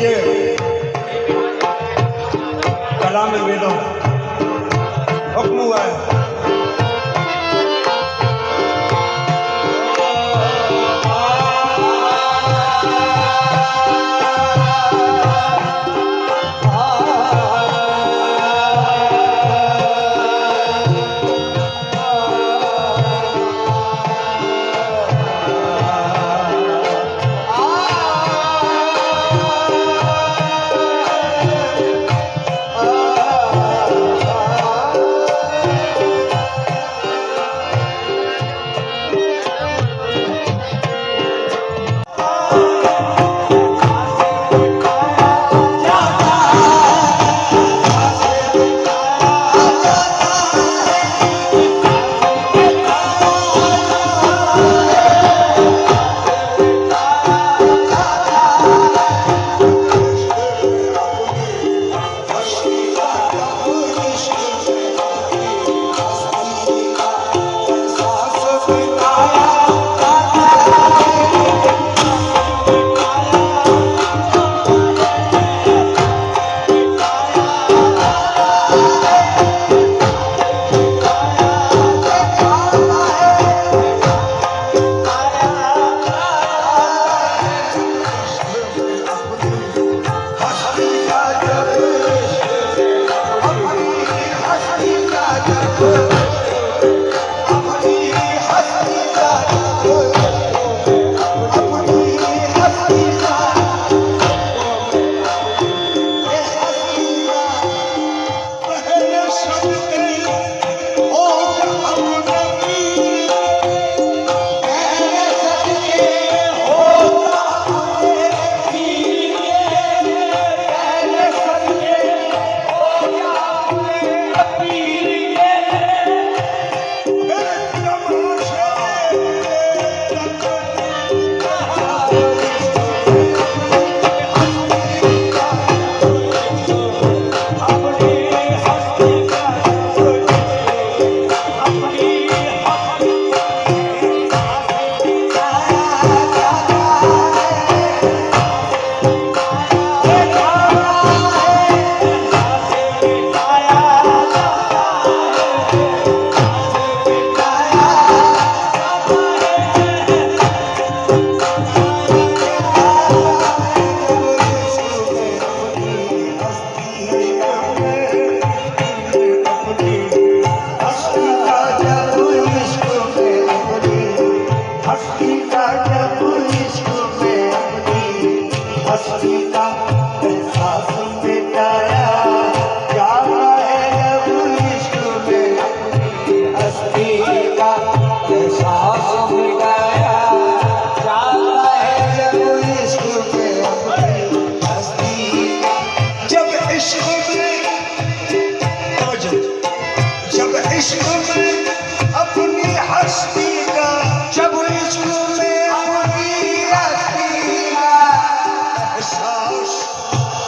ये कलाम वेदों हुक्म हुआ है।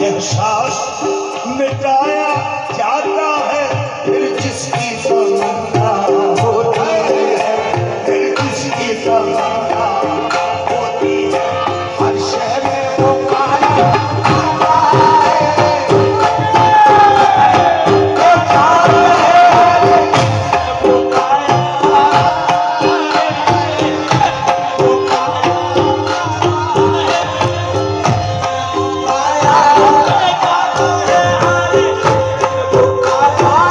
एहसास मिटाया जाता है फिर जिसकी तमन्ना होती है, फिर जिसकी तमन्ना होती है हर शहर में वो पाया Ah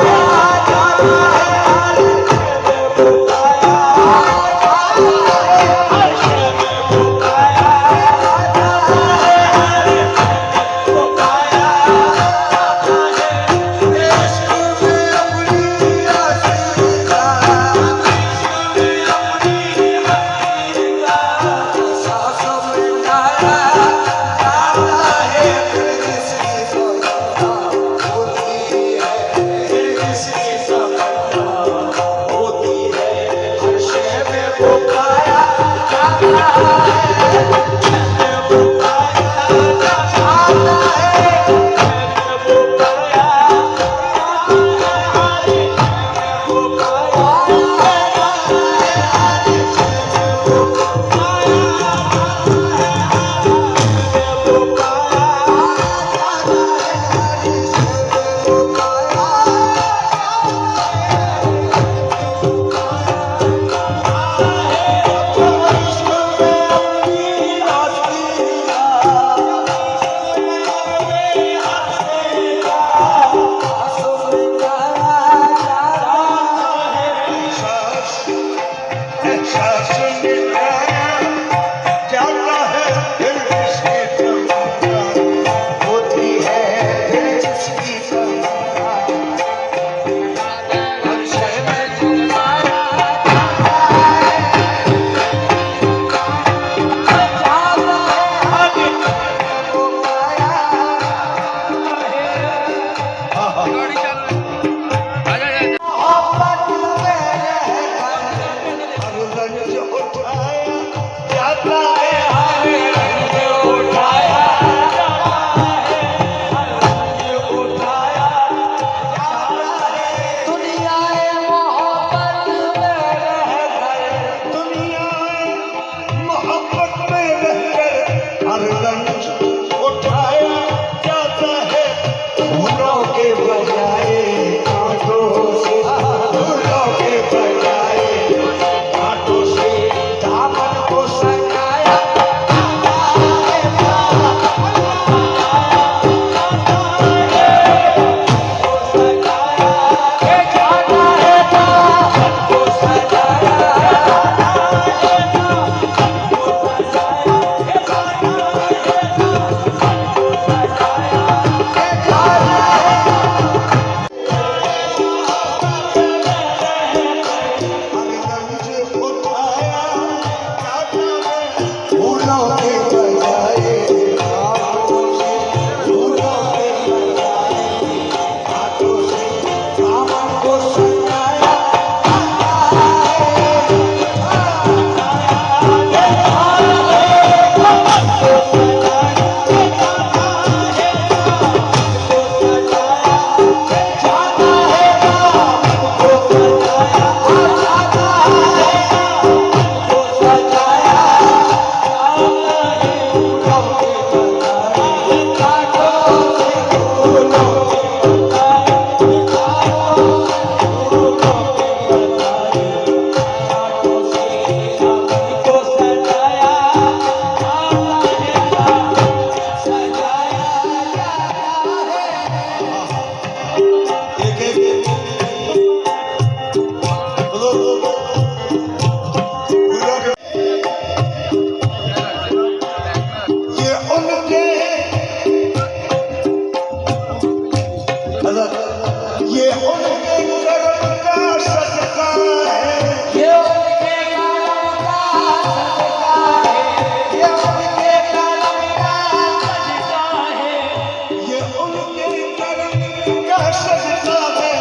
क्या सजता है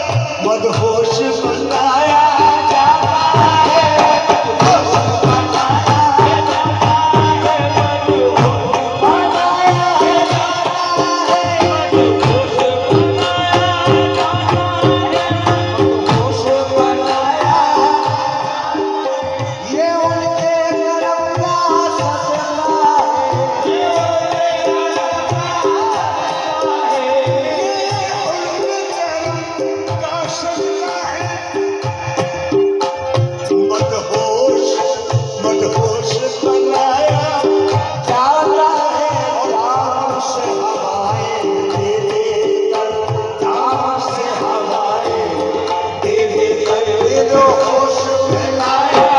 मदहोश बनाया जाता है मदहोश बनाया जाता है मदहोश बनाया मदहोश बनाया ये उनके करम का सदका है मदहोश मदहोश बनाया जाता है राम से हवाएं दे देकर राम से हवाएं दे देकर दिलो होश बनाया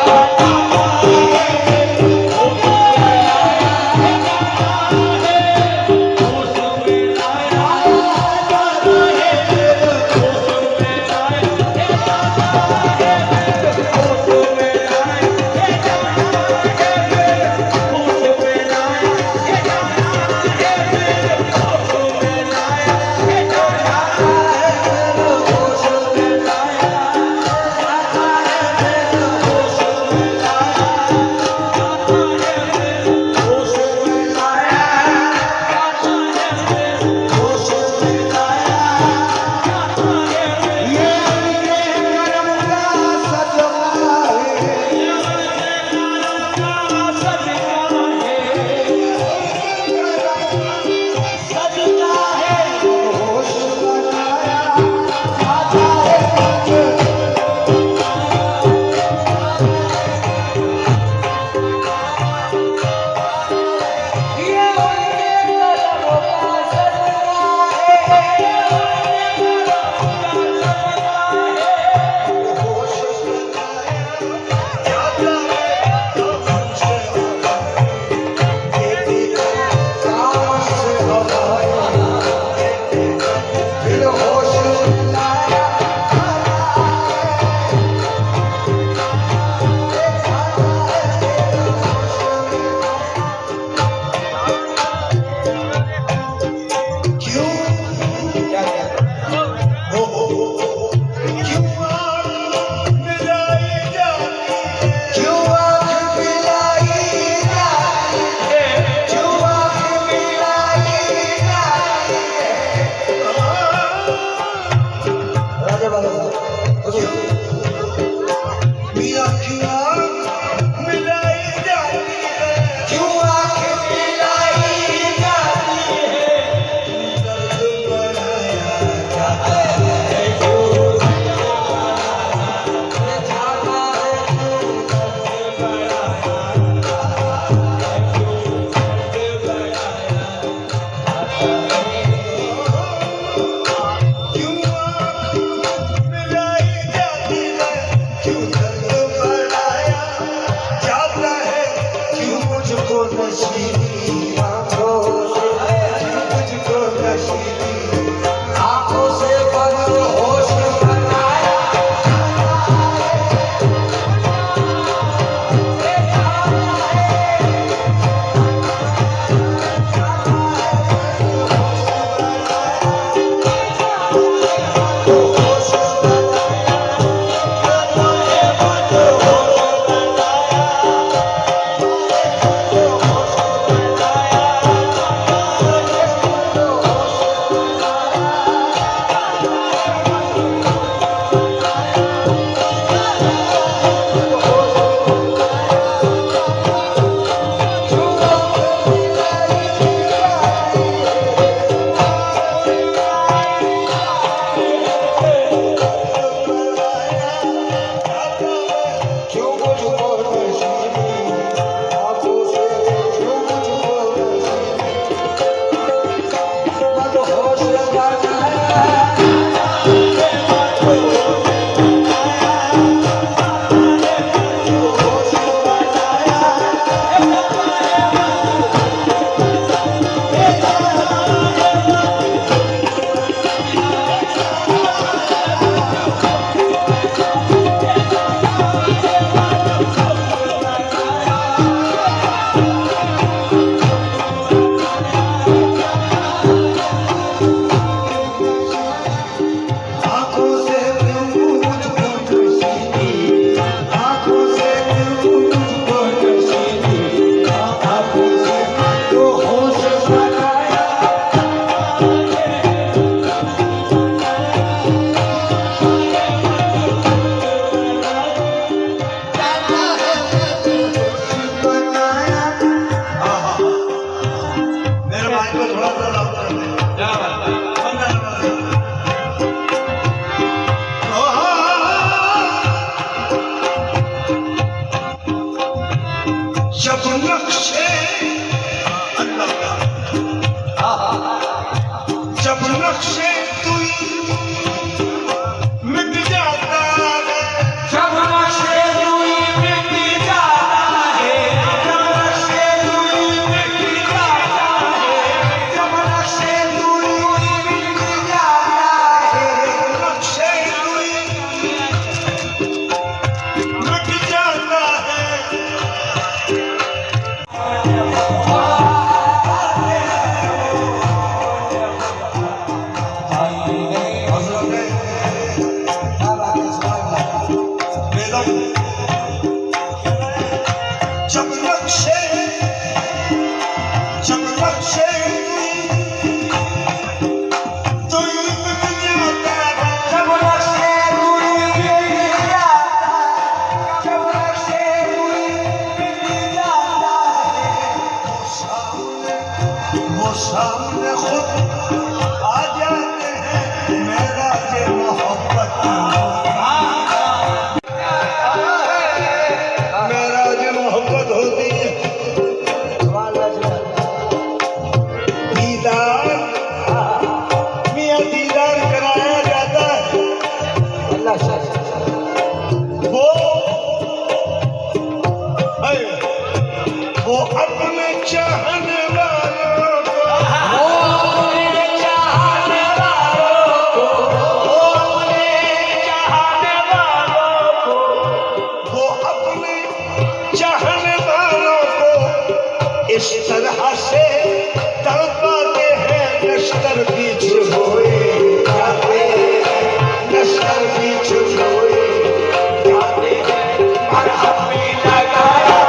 आ जाते हैं मेराज मोहब्बत, मेराज मोहब्बत होती है। दीदार मियाँ दीदार कराया जाता है। वो अपने चाहने वालों को, वो अपने चाहने वालों को इस तरह से तड़पाते हैं। नश्तर बीच बोए जाते हैं, नश्तर बीच बोए जाते हैं। मरहब भी लगाया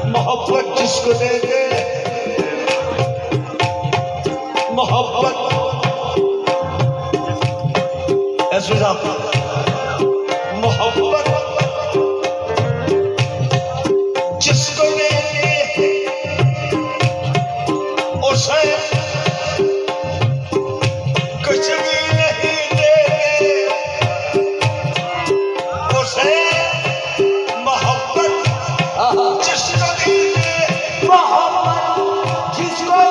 मोहब्बत जिसको दे दे, मोहब्बत ऐसे मोहब्बत जिसको दे दे उसे कुछ भी नहीं देंगे। उसे मोहब्बत जिसको मोहब्बत जिसको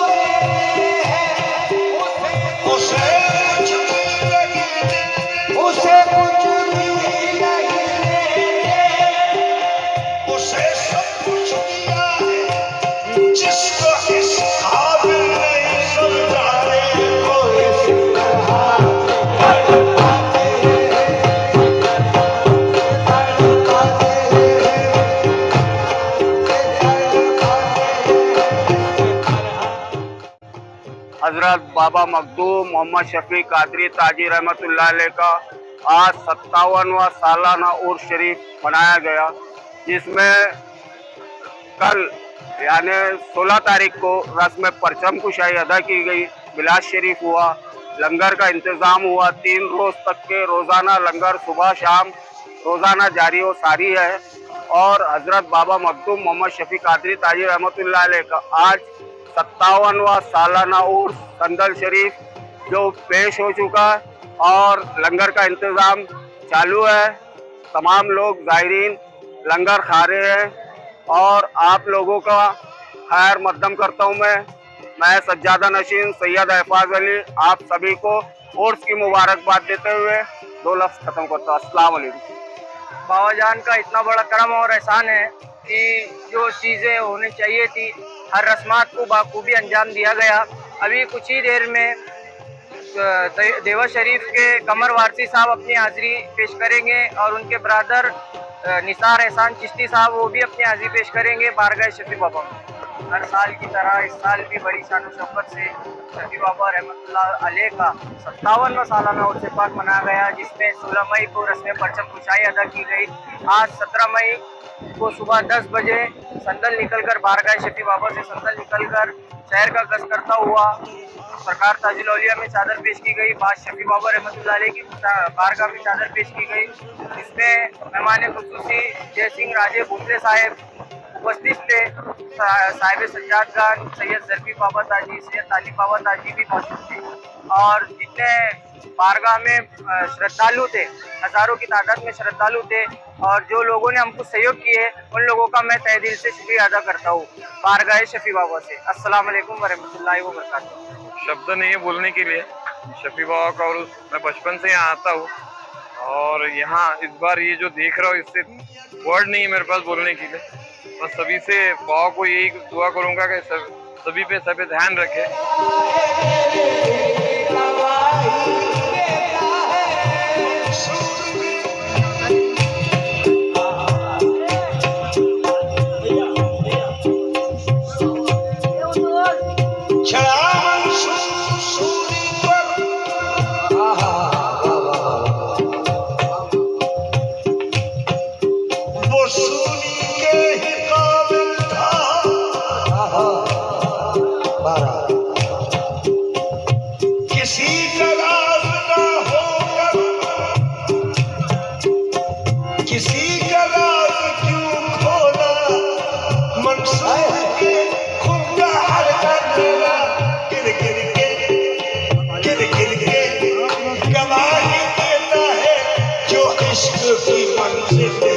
उसे कुछ भी नहीं देंगे, उसे कुछ भी नहीं देंगे, उसे सब कुछ दिया है। जिसको इस काबिल नहीं समझाते वो इस हजरत बाबा मखदूम मोहम्मद शफी कादरी ताजी रहमतुल्लाह अलैह का आज 57वां सालाना उर्स शरीफ मनाया गया, जिसमें कल यानी 16 तारीख को रस्म परचम कुशाई अदा की गई। मिलाद शरीफ हुआ, लंगर का इंतज़ाम हुआ। 3 रोज़ तक के रोज़ाना लंगर सुबह शाम रोज़ाना जारी व सारी है। और हजरत बाबा मखदूम मोहम्मद शफी कादरी ताजी रहमतुल्लाह अलैह का आज 57वां सालाना उर्स संदल शरीफ जो पेश हो चुका है और लंगर का इंतज़ाम चालू है। तमाम लोग ज़ायरीन लंगर खा रहे हैं और आप लोगों का खैर मकदम करता हूँ। मैं सज्जादा नशीन सैयद एहफाज अली आप सभी को उर्स की मुबारकबाद देते हुए 2 लफ्ज़ ख़त्म करता हूँ। अस्सलाम वालेकुम। बाबा जान का इतना बड़ा करम और एहसान है कि जो चीज़ें होनी चाहिए थी हर रस्मात को बाखूबी अंजाम दिया गया। अभी कुछ ही देर में देवा शरीफ के कमर वारसी साहब अपनी हाजिरी पेश करेंगे और उनके ब्रदर निसार एहसान चिश्ती साहब वो भी अपनी हाजिरी पेश करेंगे बारगाह शफी बाबा में। हर साल की तरह इस साल भी बड़ी शान शौकत से शफी बाबा रहमतुल्लाह अलैह का 57वां सालाना उर्स पाक मनाया गया, जिसमें 16 मई को रस्म परचम कुशाई अदा की गई। आज 17 मई को सुबह 10 बजे संदल निकलकर बारगाह शफी बाबा से संदल निकलकर शहर का गश्त करता हुआ सरकार ताजुल औलिया में चादर पेश की गई। बाद शफी बाबा रहमतुल्लाह अलैह की बारगाह में चादर पेश की गई, जिसमें मेहमान खुसूसी जय सिंह राजे भूतले साहेब उपस्थित थे। साहिब सज्जाद खान, सैयद जरफी बाबा ताजी, सैयद तालिब बाबा ताजी भी मौजूद थे और जितने बारगाह में श्रद्धालु थे, हज़ारों की तादाद में श्रद्धालु थे और जो लोगों ने हमको सहयोग किए उन लोगों का मैं तहे दिल से शुक्रिया अदा करता हूँ बारगाह शफी बाबा से। अस्सलाम वालेकुम वरहमतुल्लाहि व बरकातुहू। शब्द नहीं है बोलने के लिए शफी बाबा का, और मैं बचपन से यहाँ आता हूँ और यहाँ इस बार ये जो देख रहा हूँ इससे वर्ड नहीं है मेरे पास बोलने के लिए। बस सभी से बाबा को यही दुआ करूँगा कि सभी पे सभी ध्यान रखे। गवाही देता है जो इश्क की मंजिल